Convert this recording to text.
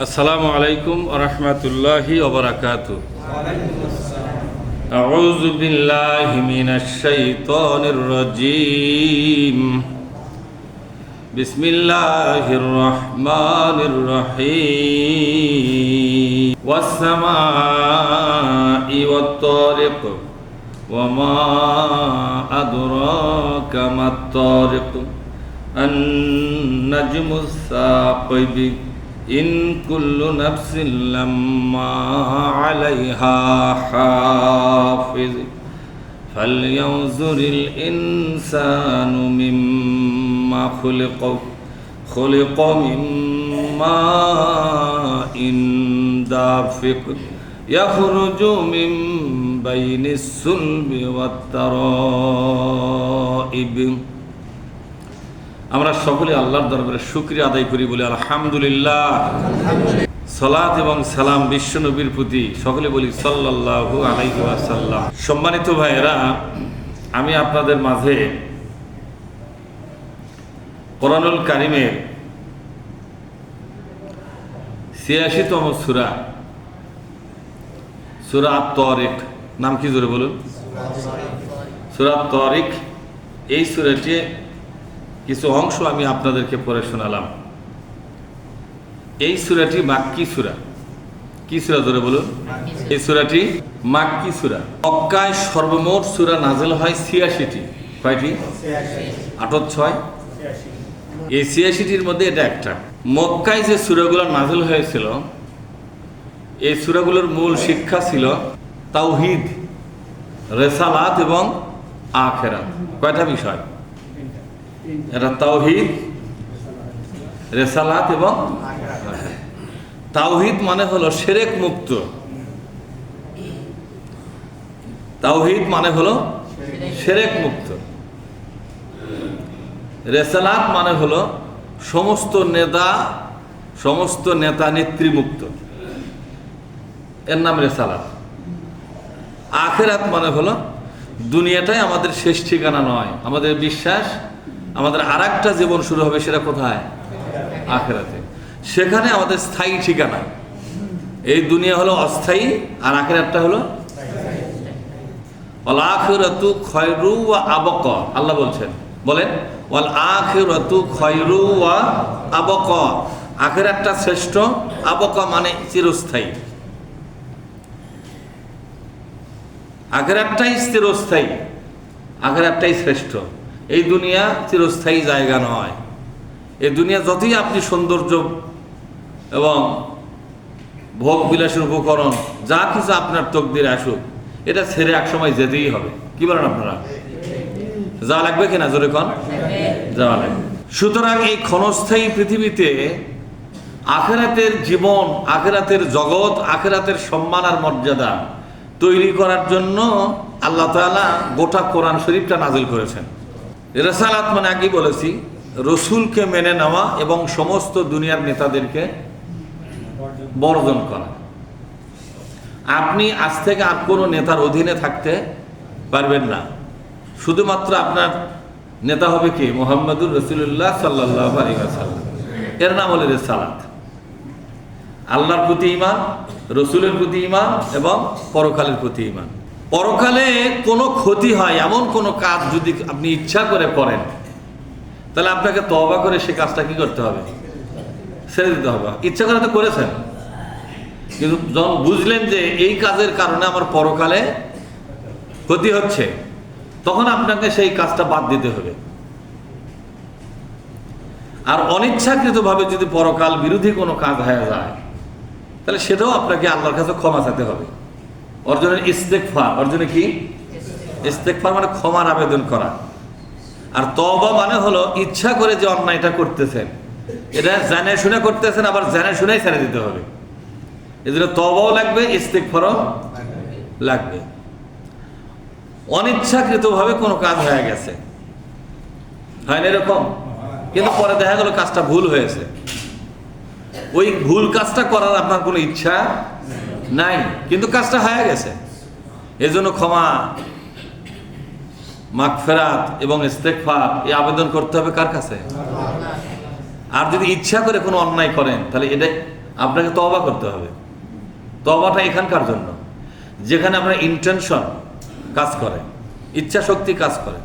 আসসালামু আলাইকুম ওয়া রাহমাতুল্লাহি ওয়া বারাকাতুহু। আউযু বিল্লাহি মিনাশ শাইতানির রাজীম। বিসমিল্লাহির রাহমানির রহিম। ওয়াস সামাই ওয়াত তারিক ওয়া মা আদরাকা মাত তারিক আন নাজমুস সাকিব ইন কুল্লু নাফসিন লাম্মা আলাইহা হাফিজ ফালইয়ানজুরিল ইনসানু মিম্মা খুলিকা মিন মাইন দাফিক ইয়াখরুজু মিন বাইনিস সুলবি ওয়াত তারাইব। আমরা সকলে আল্লাহর দরবারে শুকরিয়া আদায় করি বলি আলহামদুলিল্লাহ। সালাত এবং সালাম বিশ্ব নবীর প্রতি সকলে বলি সাল্লাল্লাহু আলাইহি ওয়াসাল্লাম। সম্মানিত ভাইয়েরা, আমি আপনাদের মাঝে কোরআনুল কারীমের ৮৬তম সূরা সূরা আত-তারিক, নাম কি জোরে বলুন? সূরা আত-তারিক। এই সূরাটি কিছু অংশ আমি আপনাদেরকে পড়ে শোনালাম। এই সূরাটি মাক্কি সূরা। কি সূরা ধরে বলুন? এই সূরাটি মাক্কি সূরা। মক্কায় সর্বমোট সূরা নাযিল হয় ৮৬টি। কয়টি? ৮৮। এই ৮৬টির মধ্যে এটা একটা। মক্কায় যে সূরাগুলো নাযিল হয়েছিল, এই সূরাগুলোর মূল শিক্ষা ছিল তাওহীদ, রিসালাত এবং আখিরাত। কয়টা বিষয়? এটা তাওহীদ, রিসালাত এবং তাওহীদ মানে হলো শিরক মুক্ত। তাওহীদ মানে হলো শিরক মুক্ত। রিসালাত মানে হলো সমস্ত নেতা নেত্রী মুক্ত, এর নাম রিসালাত। আখিরাত মানে হলো দুনিয়াটাই আমাদের শেষ ঠিকানা নয়, আমাদের বিশ্বাস আমাদের আরেকটা জীবন শুরু হবে। সেটা কোথায়? আখিরাতে। সেখানে আমাদের স্থায়ী ঠিকানা। এই দুনিয়া হলো অস্থায়ী, আর আখিরাতটা হলো ওয়াল আখিরাতু খায়রু ওয়া আবকা। আল্লাহ বলছেন, বলেন ওয়াল আখিরাতু খায়রু ওয়া আবকা। আখিরাতটা শ্রেষ্ঠ, আবকা মানে চিরস্থায়ী। আখিরাতটাই চিরস্থায়ী, আখিরাতটাই শ্রেষ্ঠ। এই দুনিয়া চিরস্থায়ী জায়গা নয়। এই দুনিয়া যতই আপনি সৌন্দর্য এবং ভোগ বিলাসের উপকরণ যা কিছু আপনার তকদিরে আসুক, এটা ছেড়ে এক সময় যেতেই হবে। কি বলেন আপনারা? যাওয়া লাগবে কিনা? জোরে কোন? যাওয়া লাগবে। সুতরাং এই ক্ষণস্থায়ী পৃথিবীতে আখিরাতের জীবন, আখিরাতের জগৎ, আখিরাতের সম্মান আর মর্যাদা তৈরি করার জন্য আল্লাহ তাআলা গোটা কোরআন শরীফটা নাযিল করেছেন। রিসালাত মানে আগেই বলেছি, রসুলকে মেনে নেওয়া এবং সমস্ত দুনিয়ার নেতাদেরকে বর্জন করা। আপনি আজ থেকে আর কোনো নেতার অধীনে থাকতে পারবেন না। শুধুমাত্র আপনার নেতা হবে কি? মুহাম্মদুর রাসূলুল্লাহ সাল্লাল্লাহু আলাইহি ওয়াসাল্লাম। এর নাম হলো রিসালাত। আল্লাহর প্রতি ঈমান, রসুলের প্রতি ঈমান এবং পরকালের প্রতি ঈমান। পরকালে কোনো ক্ষতি হয় এমন কোনো কাজ যদি আপনি ইচ্ছা করে করেন, তাহলে আপনাকে তওবা করে সে কাজটা কি করতে হবে? ছেড়ে দিতে হবে। ইচ্ছা করে তো করেছেন, কিন্তু যখন বুঝলেন যে এই কাজের কারণে আমার পরকালে ক্ষতি হচ্ছে, তখন আপনাকে সেই কাজটা বাদ দিতে হবে। আর অনিচ্ছাকৃতভাবে যদি পরকাল বিরোধী কোনো কাজ হয়ে যায়, তাহলে সেটাও আপনাকে আল্লাহর কাছে ক্ষমা চাইতে হবে। অর্জনের ইস্তেগফার। অর্জনে কি? ইস্তেগফার মানে ক্ষমার আবেদন করা। আর তওবা মানে হলো ইচ্ছা করে যে অন্যায়টা করতেছেন, এটা জেনে শুনে করতেছেন, আবার জেনে শুনেই ছেড়ে দিতে হবে। এজন্য তওবাও লাগবে, ইস্তেগফারও লাগবে। অনিচ্ছাকৃতভাবে কোনো কাজ হয়ে গেছে, হয় না এরকম? কিন্তু পরে দেখা গেল কাজটা ভুল হয়েছে। ওই ভুল কাজটা করার আপনার কোনো ইচ্ছা নাই, কিন্তু কাজটা হয়ে গেছে। এজন্য ক্ষমা, মাগফিরাত এবং ইস্তেগফার এই আবেদন করতে হবে কার কাছে? আর যদি ইচ্ছা করে কোনো অন্যায় করেন, তাহলে এটা আপনাকে তওবা করতে হবে। তওবাটা এখানকার জন্য যেখানে আপনার ইন্টেনশন কাজ করে, ইচ্ছা শক্তি কাজ করে।